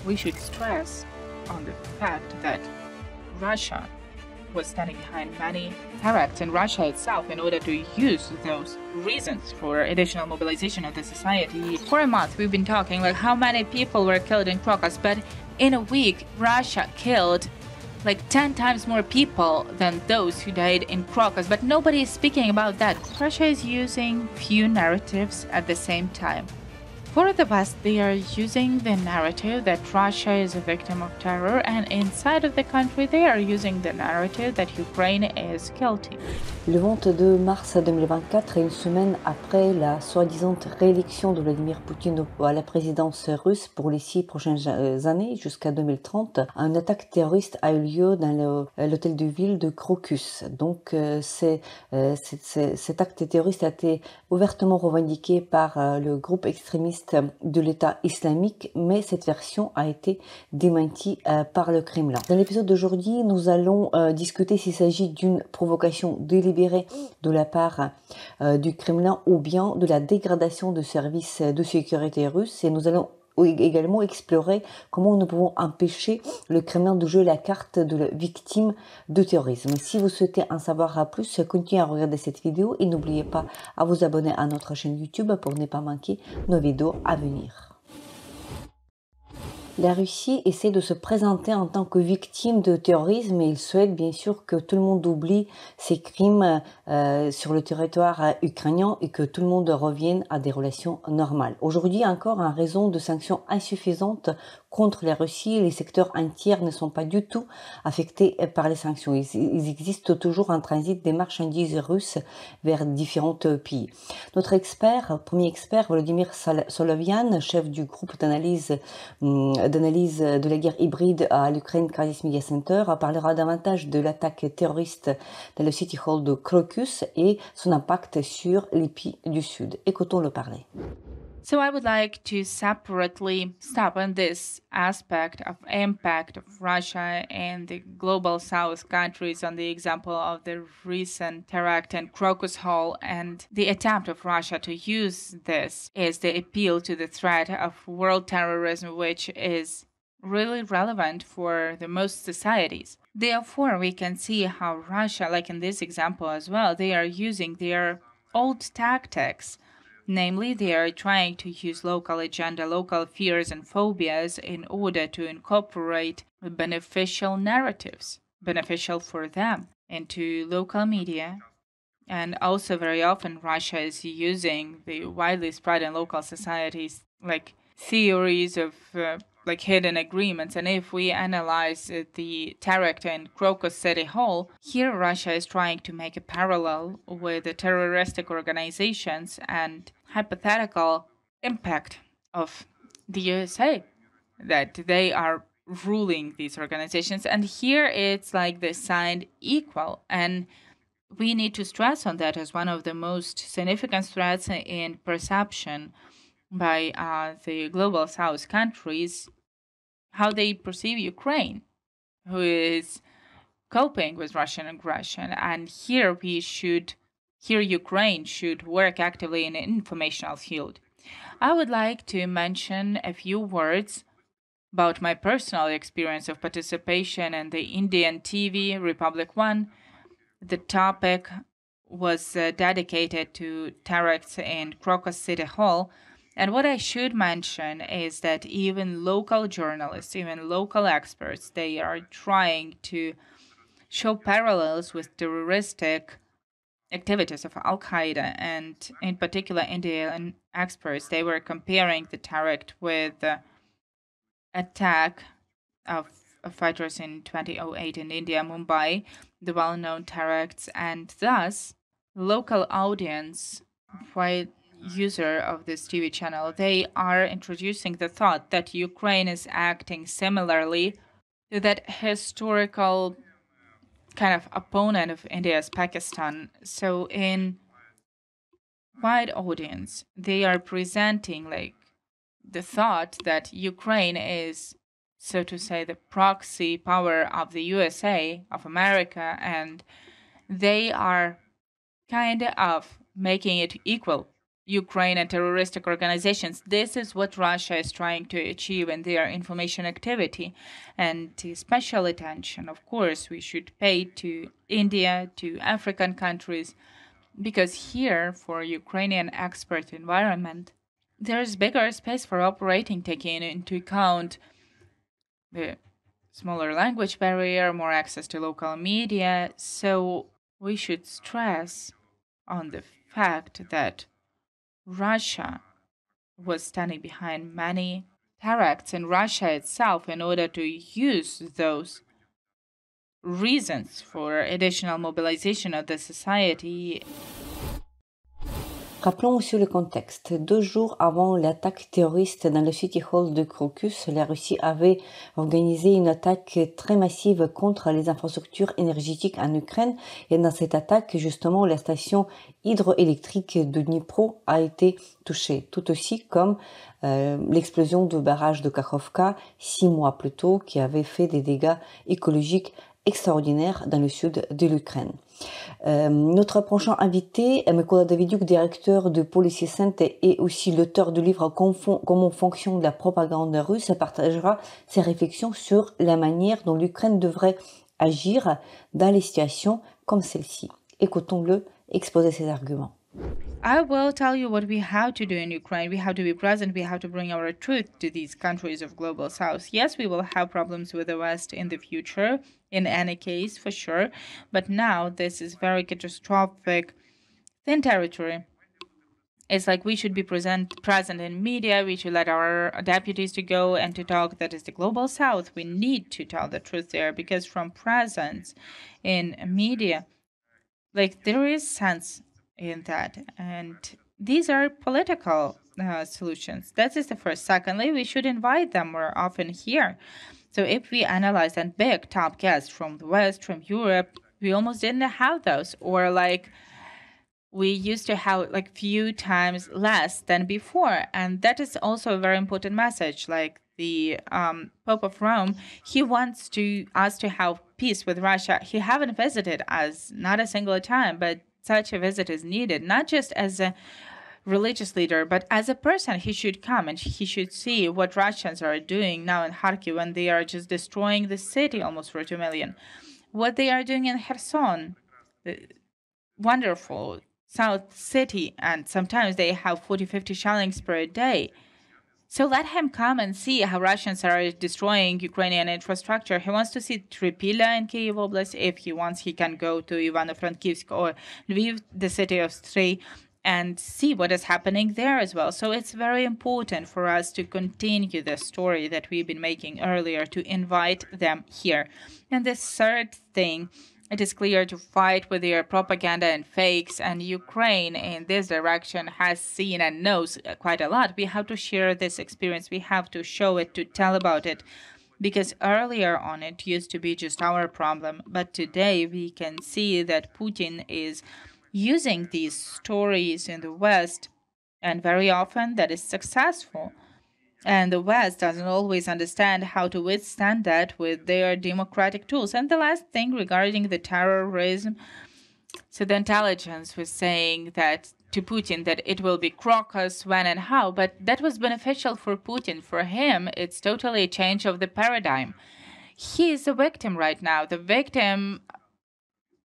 we should stress on the fact that Russia was standing behind many terrorists in Russia itself in order to use those reasons for additional mobilization of the society. For a month, we've been talking like how many people were killed in Crocus, but in a week, Russia killed like 10 times more people than those who died in Crocus, but nobody is speaking about that. Russia is using few narratives at the same time. For the West, they are using the narrative that Russia is a victim of terror, and inside of the country, they are using the narrative that Ukraine is guilty. Le 22 mars 2024 et une semaine après la soi-disant réélection de Vladimir Poutine à la présidence russe pour les 6 prochaines années, jusqu'à 2030, une attaque terroriste a eu lieu dans l'hôtel de ville de Crocus. Donc cet acte terroriste a été ouvertement revendiqué par le groupe extrémiste de l'État islamique, mais cette version a été démentie par le Kremlin. Dans l'épisode d'aujourd'hui, nous allons discuter s'il s'agit d'une provocation délibérée de la part du Kremlin ou bien de la dégradation de services de sécurité russes, et nous allons également explorer comment nous pouvons empêcher le Kremlin de jouer la carte de la victime de terrorisme. Si vous souhaitez en savoir plus, continuez à regarder cette vidéo et n'oubliez pas à vous abonner à notre chaîne YouTube pour ne pas manquer nos vidéos à venir. La Russie essaie de se présenter en tant que victime de terrorisme et il souhaite bien sûr que tout le monde oublie ces crimes sur le territoire ukrainien et que tout le monde revienne à des relations normales. Aujourd'hui encore, en raison de sanctions insuffisantes contre la Russie, les secteurs entiers ne sont pas du tout affectés par les sanctions. Ils existent toujours en transit des marchandises russes vers différents pays. Notre premier expert, Vladimir Solovian, chef du groupe d'analyse de la guerre hybride à l'Ukraine Crisis Media Center, parlera davantage de l'attaque terroriste dans le City Hall de Crocus et son impact sur les pays du Sud. Écoutons-le parler. So I would like to separately stop on this aspect of impact of Russia and the global South countries on the example of the recent terror in Crocus Hall, and the attempt of Russia to use this is the appeal to the threat of world terrorism, which is really relevant for the most societies. Therefore, we can see how Russia, like in this example as well, they are using their old tactics. Namely, they are trying to use local agenda, local fears and phobias in order to incorporate beneficial narratives, beneficial for them, into local media. And also very often Russia is using the widely spread in local societies like theories of like hidden agreements. And if we analyze the terror in Crocus City Hall, here Russia is trying to make a parallel with the terroristic organizations and hypothetical impact of the USA, that they are ruling these organizations. And here it's like the signed equal. And we need to stress on that as one of the most significant threats in perception by the global South countries, how they perceive Ukraine, who is coping with Russian aggression. And here Ukraine should work actively in the informational field. I would like to mention a few words about my personal experience of participation in the Indian TV Republic One. The topic was dedicated to terrorists in Crocus City Hall. And what I should mention is that even local journalists, even local experts, they are trying to show parallels with terroristic activities of Al-Qaeda, and in particular Indian experts, they were comparing the terrorist with the attack of fighters in 2008 in India, Mumbai, the well-known terrorists, and thus local audience, wide user of this TV channel, they are introducing the thought that Ukraine is acting similarly to that historical kind of opponent of India's Pakistan. So in wide audience, they are presenting like the thought that Ukraine is, so to say, the proxy power of the USA, of America, and they are kind of making it equal Ukraine and terroristic organizations. This is what Russia is trying to achieve in their information activity. And special attention, of course, we should pay to India, to African countries, because here, for Ukrainian expert environment, there's bigger space for operating, taking into account the smaller language barrier, more access to local media. So we should stress on the fact that Russia was standing behind many terror acts in Russia itself in order to use those reasons for additional mobilization of the society. Rappelons aussi le contexte. 2 jours avant l'attaque terroriste dans le City Hall de Crocus, la Russie avait organisé une attaque très massive contre les infrastructures énergétiques en Ukraine. Et dans cette attaque, justement, la station hydroélectrique de Dnipro a été touchée, tout aussi comme l'explosion du barrage de Kakhovka 6 mois plus tôt, qui avait fait des dégâts écologiques extraordinaires dans le sud de l'Ukraine. Notre prochain invité, Mykola Davidiuk, directeur de Policy Center et aussi l'auteur du livre Comment fonctionne la propagande russe, partagera ses réflexions sur la manière dont l'Ukraine devrait agir dans les situations comme celle-ci. Écoutons-le exposer ses arguments. I will tell you what we have to do in Ukraine. We have to be present. We have to bring our truth to these countries of global south. Yes, we will have problems with the West in the future, in any case, for sure. But now this is very catastrophic, thin territory. It's like we should be present in media. We should let our deputies to go and to talk. That is the global south. We need to tell the truth there, because from presence in media, like there is sense in that. And these are political solutions. That is the first. Secondly, we should invite them more often here. So if we analyze and big top guests from the West, from Europe, we almost didn't have those. Or like we used to have like few times less than before. And that is also a very important message. Like the Pope of Rome, he wants us to have peace with Russia. He haven't visited us, not a single time, but such a visit is needed, not just as a religious leader, but as a person. He should come and he should see what Russians are doing now in Kharkiv when they are just destroying the city almost for 2 million. What they are doing in Kherson, the wonderful South City, and sometimes they have 40, 50 shellings per day. So let him come and see how Russians are destroying Ukrainian infrastructure. He wants to see Tripila in Kyiv Oblast. If he wants, he can go to Ivano-Frankivsk or Lviv, the city of Stry, and see what is happening there as well. So it's very important for us to continue the story that we've been making earlier, to invite them here. And the third thing, it is clear to fight with their propaganda and fakes, and Ukraine in this direction has seen and knows quite a lot. We have to share this experience. We have to show it, to tell about it, because earlier on it used to be just our problem. But today we can see that Putin is using these stories in the West, and very often that is successful. And the West doesn't always understand how to withstand that with their democratic tools. And the last thing regarding the terrorism, so the intelligence was saying that to Putin that it will be Crocus, when and how, but that was beneficial for Putin. For him, it's totally a change of the paradigm. He is a victim right now. The victim,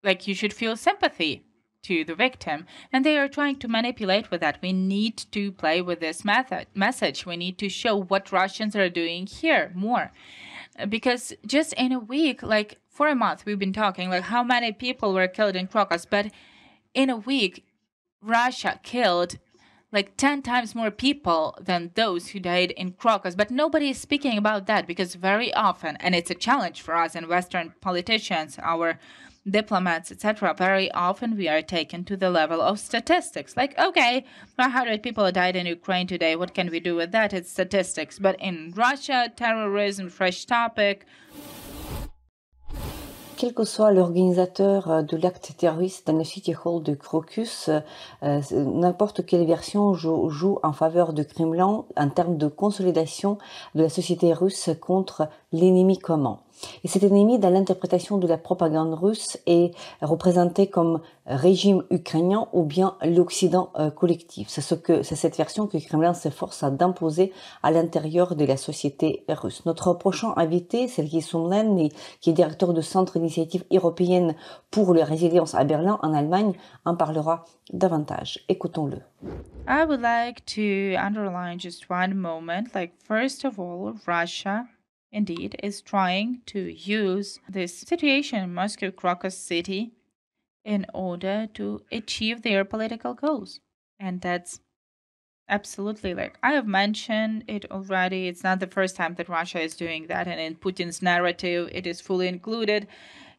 like, you should feel sympathy to the victim, and they are trying to manipulate with that. We need to play with this message. We need to show what Russians are doing here more, because just in a week, like for a month, we've been talking like how many people were killed in Crocus, but in a week, Russia killed like 10 times more people than those who died in Crocus. But nobody is speaking about that, because very often, and it's a challenge for us and Western politicians, our diplomats, etc., very often we are taken to the level of statistics. Like, okay, 100 people died in Ukraine today. What can we do with that? It's statistics. But in Russia, terrorism, fresh topic. Quel que soit l'organisateur de l'acte terroriste dans le City Hall de Crocus, n'importe quelle version joue en faveur du Kremlin en termes de consolidation de la société russe contre l'ennemi commun. Et cet ennemi, dans l'interprétation de la propagande russe, est représenté comme régime ukrainien ou bien l'Occident collectif. C'est cette version que Kremlin s'efforce d'imposer à l'intérieur de la société russe. Notre prochain invité, Sergei Soumlin, qui est directeur du Centre d'initiative européenne pour la résilience à Berlin, en Allemagne, en parlera davantage. Écoutons-le. I would like to underline just one moment. Like, first of all, Russia indeed is trying to use this situation in Moscow, Crocus City, in order to achieve their political goals. And that's absolutely, like I have mentioned it already. It's not the first time that Russia is doing that. And in Putin's narrative, it is fully included.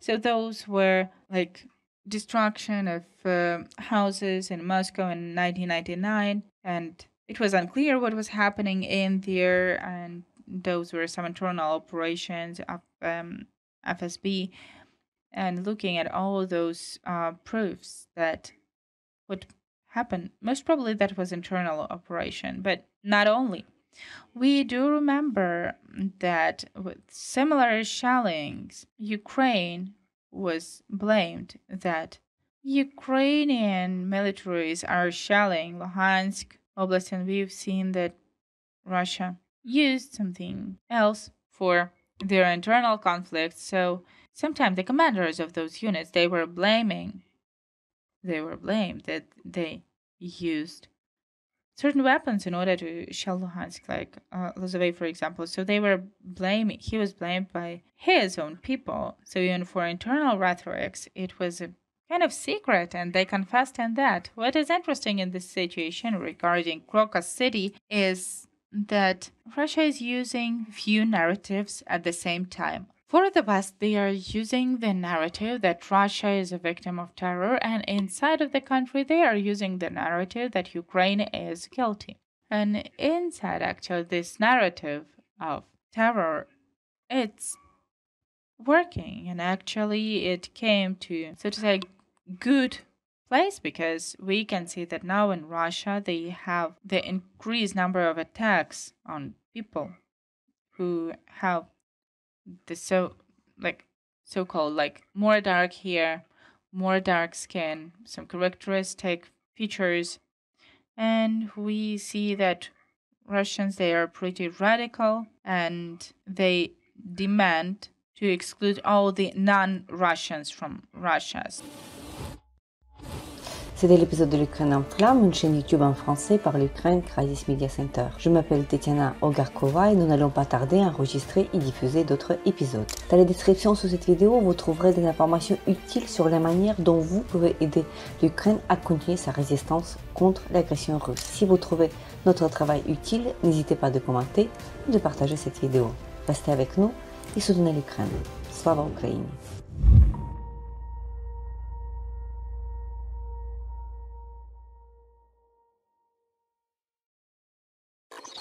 So those were like destruction of houses in Moscow in 1999. And it was unclear what was happening in there. And those were some internal operations of FSB, and looking at all those proofs that what happened, most probably that was internal operation, but not only. We do remember that with similar shellings, Ukraine was blamed that Ukrainian militaries are shelling Luhansk Oblast, and we've seen that Russia used something else for their internal conflicts. So sometimes the commanders of those units, they were blamed that they used certain weapons in order to shell Luhansk, like Lozovay, for example. So he was blamed by his own people. So even for internal rhetorics, it was a kind of secret, and they confessed in that. What is interesting in this situation regarding Crocus City is that Russia is using few narratives at the same time. For the West, they are using the narrative that Russia is a victim of terror, and inside of the country, they are using the narrative that Ukraine is guilty. And inside, actually, this narrative of terror, it's working, and actually it came to, so to say, good place, because we can see that now in Russia they have the increased number of attacks on people who have the so-called like more dark hair, more dark skin, some characteristic features, and we see that Russians, they are pretty radical, and they demand to exclude all the non-Russians from Russia. C'était l'épisode de l'Ukraine en flammes, une chaîne YouTube en français par l'Ukraine Crisis Media Center. Je m'appelle Tetiana Ogarkova et nous n'allons pas tarder à enregistrer et diffuser d'autres épisodes. Dans la description sous cette vidéo, vous trouverez des informations utiles sur la manière dont vous pouvez aider l'Ukraine à continuer sa résistance contre l'agression russe. Si vous trouvez notre travail utile, n'hésitez pas de commenter et de partager cette vidéo. Restez avec nous et soutenez l'Ukraine. Slava Ukraini!